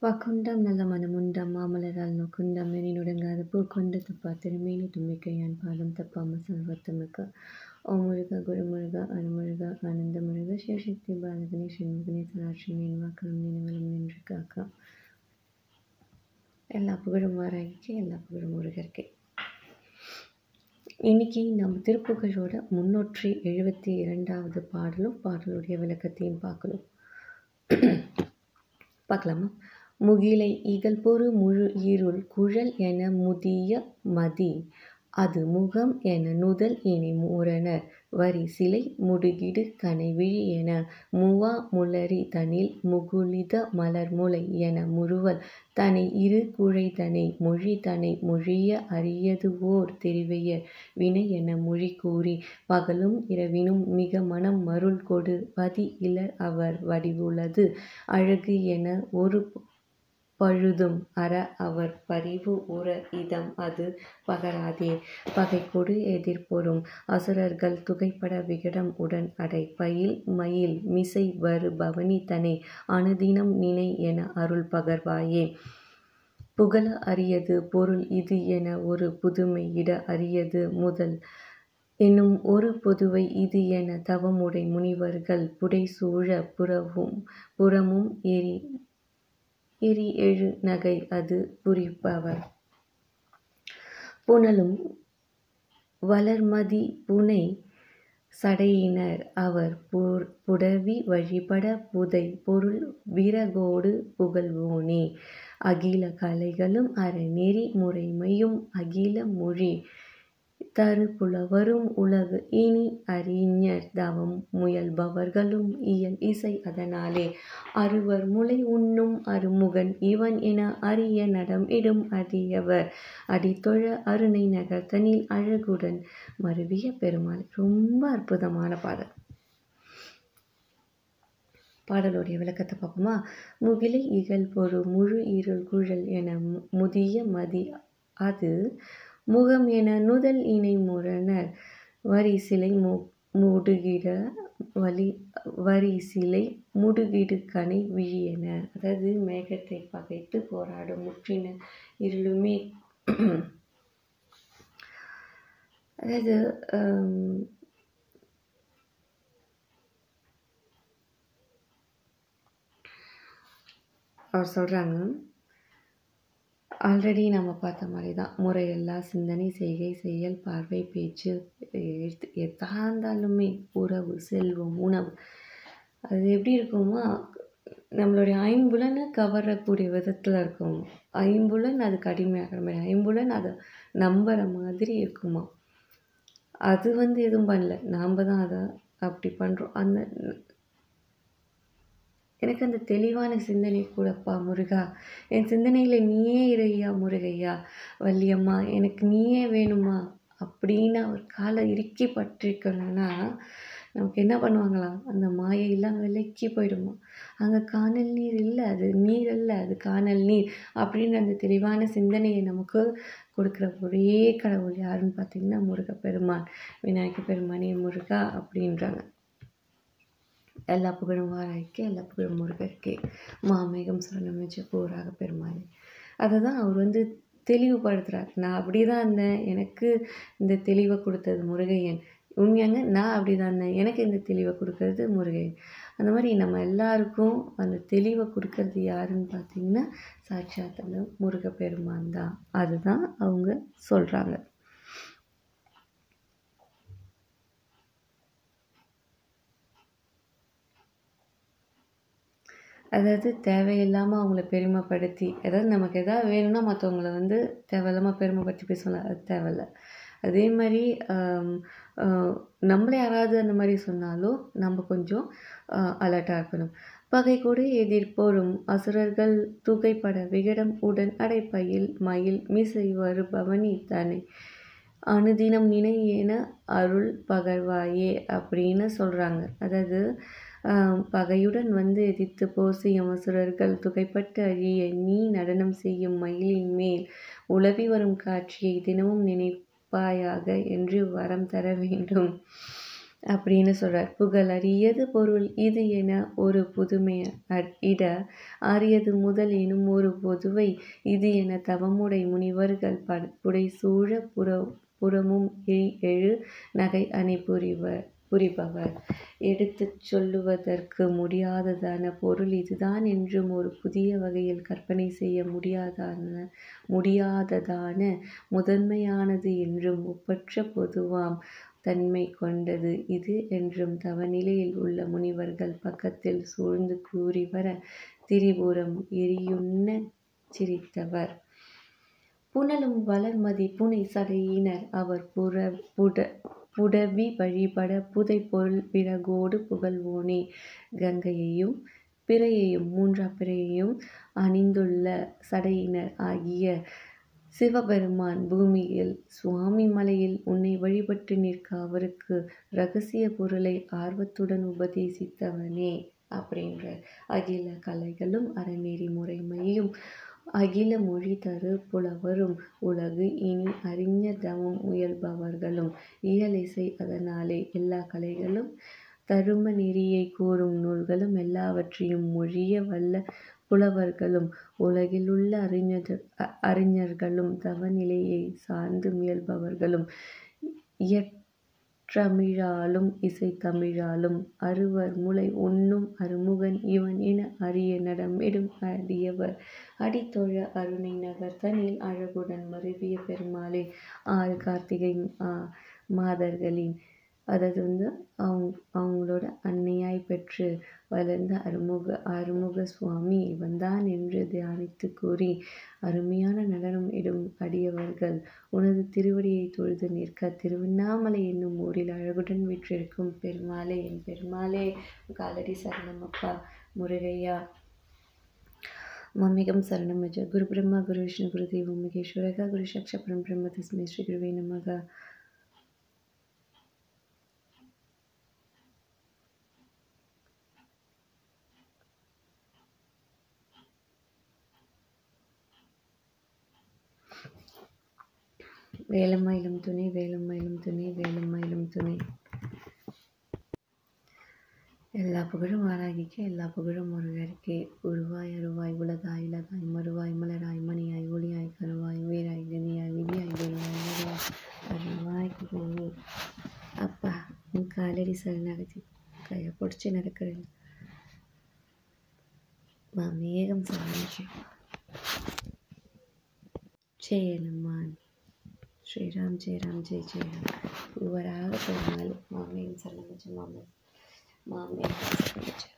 வாக்குண்டாம் நல்ல மனமுண்டாம் மாமலரால் நோக்குண்டாம் நொடங்காத பூக்கொண்ட துப்பா திருமேனி தும்பிக்கையான் பாதம் தப்பாம சர்வத்தமிக்க ஓம் முருகா குருமுருகா அருமுருகா ஆனந்த முருகா சிவசக்தி பாலகனே சண்முகனே சராட்சியின் வாக்களும் நினைவலும் நின்று காக்கா. எல்லா புகழும் வாராய்க்கு, எல்லா புகழும் முருகர்க்கே. இன்னைக்கு நம்ம திருப்புகழோட 372வது பாடலும் பாடலுடைய விளக்கத்தையும் பார்க்கலாமா? முகிலை இகழ்பொரு முழு இருள் குழல் என முதிய மதி அது முகம் என நுதல் இணை மூரனர் வரி சிலை முடுகிடு கனைவிழி என மூவா முளரி தனில் முகுளித மலர் முளை என முறுவல் தனை இரு குழைதனை மொழி தனை மொழிய அரியது ஓர் தெரிவையர் வினை என மொழி கூறி பகலும் இரவினும் மிக மனம் மருள் கொடு பதி இலர் அவர் வடிவுள்ளது அழகு என ஒரு பழுதும் அற அவர் பரிவு உற இதம் அது பகராதே பகை கொடு எதிர்பொறும் அசுரர்கள் துகைப்பட விகடம் உடன் அடை பயில் மயில் மிசை வரு பவனி தனை அனுதினம் நினை என அருள் பகர்வாயே. புகழ அரியது பொருள் இது என ஒரு புதுமை இட அரியது முதல் என்னும் ஒரு பொதுவை இது என தவமுடை முனிவர்கள் புடைசூழ புறமும் எரி எழு நகை அது புரிப்பவர் புனலும் வளர்மதி புனை சடையினர் அவர் புடவி வழிபட புதை பொருள் விறகோடு புகழ்வோனே. அகில கலைகளும் அறநெறி முறைமையும் அகில மொழி தரு புலவரும் உலகு இனி அறிஞர் தவம் முயல்பவர்களும் இயல் இசை அதனாலே அறுவர் முளை உண்ணும் அருமுகன் இவன் என அரிய நடம் இடும் அடியவர் அடித்தொழ அருணை நகர்த்தனில் அழகுடன் மருவிய பெருமாள். ரொம்ப அற்புதமான பாடலுடைய விளக்கத்தை பார்ப்போமா? முகிலை இகழ் பொரு முழு இருள் குழல் என முதிய மதி அது முகம் என நுதல் இணை முரணர் வரி சிலை முடுகிடு கனை விழியென. அதாவது மேகத்தை பகைத்து போராடும் முற்றின இருளுமே. அதாவது அவர் சொல்றாங்க, ஆல்ரெடி நம்ம பார்த்த மாதிரி தான் முறையெல்லா சிந்தனை செய்கை செயல் பார்வை பேச்சு எதா இருந்தாலுமே உறவு செல்வம் உணவு அது எப்படி இருக்குமா, நம்மளுடைய ஐம்புலனை கவரக்கூடிய விதத்தில் இருக்கும். ஐம்புலன் அதுக்கு அடிமையாகிற மாதிரி, ஐம்புலன் அதை நம்புற மாதிரி இருக்குமா. அது எதுவும் பண்ணல, நாம் தான் அதை அப்படி பண்ணுறோம். எனக்கு அந்த தெளிவான சிந்தனை கூடப்பா முருகா, என் சிந்தனையில் நீயே இறையா முருகையா வள்ளியம்மா, எனக்கு நீயே வேணுமா அப்படின்னு அவர் காலை இறுக்கி பற்றிக்கணும்னா நமக்கு என்ன பண்ணுவாங்களாம், அந்த மாயெல்லாம் விலக்கி போயிடுமா. அங்கே காணல் நீர் இல்லை, அது நீர் அல்ல, அது காணல் நீர் அப்படின்னு அந்த தெளிவான சிந்தனையை நமக்கு கொடுக்குற ஒரே கடவுள் யாருன்னு பார்த்தீங்கன்னா முருகப்பெருமான். விநாயகர் பெருமானே முருகா அப்படின்றாங்க. எல்லா புகழும் வாராய்க்கு, எல்லா புகழும் முருகர்க்கே. மாமேகம் சரணமிச்ச போராக பெருமானே. அதை தான் அவர் தெளிவுபடுத்துகிறார். நான் அப்படி தான் இருந்தேன், எனக்கு இந்த தெளிவை கொடுத்தது முருகையன். உண்மையாங்க நான் அப்படி தான் இருந்தேன், எனக்கு இந்த தெளிவை கொடுக்கறது முருகையன். அந்த மாதிரி நம்ம எல்லாருக்கும் அந்த தெளிவை கொடுக்கறது யாருன்னு பார்த்தீங்கன்னா சாட்சாத் அந்த முருகப்பெருமான் தான். அதுதான் அவங்க சொல்கிறாங்க. அதாவது தேவையில்லாமல் அவங்கள பெருமைப்படுத்தி, அதாவது நமக்கு எதாவது வேணும்னா மற்றவங்கள தேவையில்லாமல் பெருமைப்படுத்தி பேசலாம், அது தேவையில்லை. அதே மாதிரி நம்மளே யாராவது அந்த மாதிரி சொன்னாலும் நம்ம கொஞ்சம் அலர்ட்டாக இருக்கணும். பகை கொடு எதிர்போரும் அசுரர்கள் துகைப்பட விகடம் உடன் அடைப்பயில் மயில் மிசை வரு பவனி தனை அனுதினம் நினை என அருள் பகர்வாயே அப்படின்னு சொல்கிறாங்க. அதாவது பகையுடன் எதிர்த்து போர் செய்யும் அசுரர்கள் துகைப்பட்டு அழிய நீ நடனம் செய்யும் மயிலின் மேல் உலவி வரும் காட்சியை தினமும் நினைப்பாயாக என்று வரம் தர வேண்டும். அப்படின்னு சொல்கிறார். புகழறியது பொருள் இது என ஒரு புதுமை இட அறியது முதல் எனும் ஒரு பொதுவை இது என தவமுடை முனிவர்கள் புடைசூழ புறமும் எழு நகை அணி புரிபவர். எடுத்துச் சொல்லுவதற்கு முடியாததான பொருள் இதுதான் என்றும் ஒரு புதிய வகையில் கற்பனை செய்ய முடியாததான முதன்மையானது என்றும் ஒப்பற்ற பொதுவாம் தன்மை கொண்டது இது என்றும் தவநிலையில் உள்ள முனிவர்கள் பக்கத்தில் சூழ்ந்து கூறிவர திரிபுரம் எரியுண்ணச் சிரித்தவர். புனலும் வளர்மதி புனை சடையினர் அவர் புடவி வழிபட புதை பொருள் பிறகோடு புகழ்வோனே. கங்கையையும் பிறையையும் மூன்றாப்பிறையையும் அணிந்துள்ள சடையினர் ஆகிய சிவபெருமான் பூமியில் சுவாமி மலையில் உன்னை வழிபட்டு நிற்க அவருக்கு இரகசிய பொருளை ஆர்வத்துடன் உபதேசித்தவனே அப்படின்ற அகில கலைகளும் அறநெறி முறைமையும் அகில மொழி தரு புலவரும் உலகு இனி அறிஞர் தவம் முயல்பவர்களும் இயலிசை அதனாலே எல்லா கலைகளும் தரும நெறியை கூறும் நூல்களும் எல்லாவற்றையும் மொழிய வல்ல புலவர்களும் உலகிலுள்ள அறிஞர்களும் தவநிலையை சார்ந்து முயல்பவர்களும் இயற்றமிழாலும் இசைத்தமிழாலும் அறுவர் முலை உண்ணும் அருமுகன் இவன் என அரிய நடமிடும் அடியவர் அடித்தொழ அருணை நகர் தனில் அழகுடன் மருவிய பெருமாளே. 6 கார்த்திகை மாதர்களின் அதாவது அவங்களோட அன்னையாய் பெற்று வளர்ந்த அருமுக சுவாமி இவன்தான் என்று தியானித்து கூறி அருமையான நடனம் இடும் அடியவர்கள் உனது திருவடியை தொழுது நிற்க திருவண்ணாமலை என்னும் ஊரில் அழகுடன் வீற்றிருக்கும் பெருமாளே என் பெருமாளே காலடி சரணம் அப்பா முருகையா. மம்மிகம் சரணமஜ. குரு பிரம்மா குரு விஷ்ணு குரு தெய்வம் மகேஸ்வரக குரு சாக்ஷாத் பரம்பிரம்ம தஸ்மை ஸ்ரீ குருவே நமக. வேலும் மயிலும் துணை வேலும் மயிலும் துணை வேலும் மயிலும் துணை. எல்லா புகழும் வாராகிக்கு எல்லா புகழும் முருகருக்கே. உருவாய் அருவாய் உலகாய் இலகாய் மறுவாய் மலராய் மணியாய் ஒளியாய் கருவாய் உயிராய் கனியாய் விதியாய் குருவாய் அருவாய் குருவே. அப்பா உன் காலடி சரணாகதி கையை பிடிச்சி நடக்கிறேன். மேகம் சரணாகி ஜெயனுமான் ஸ்ரீராம் ஜெயராம் ஜெய் ஜெயராம். ஒவ்வொரு பெருமாள் மாமேகம் சரணாகி மாமேகம் சரணாகி.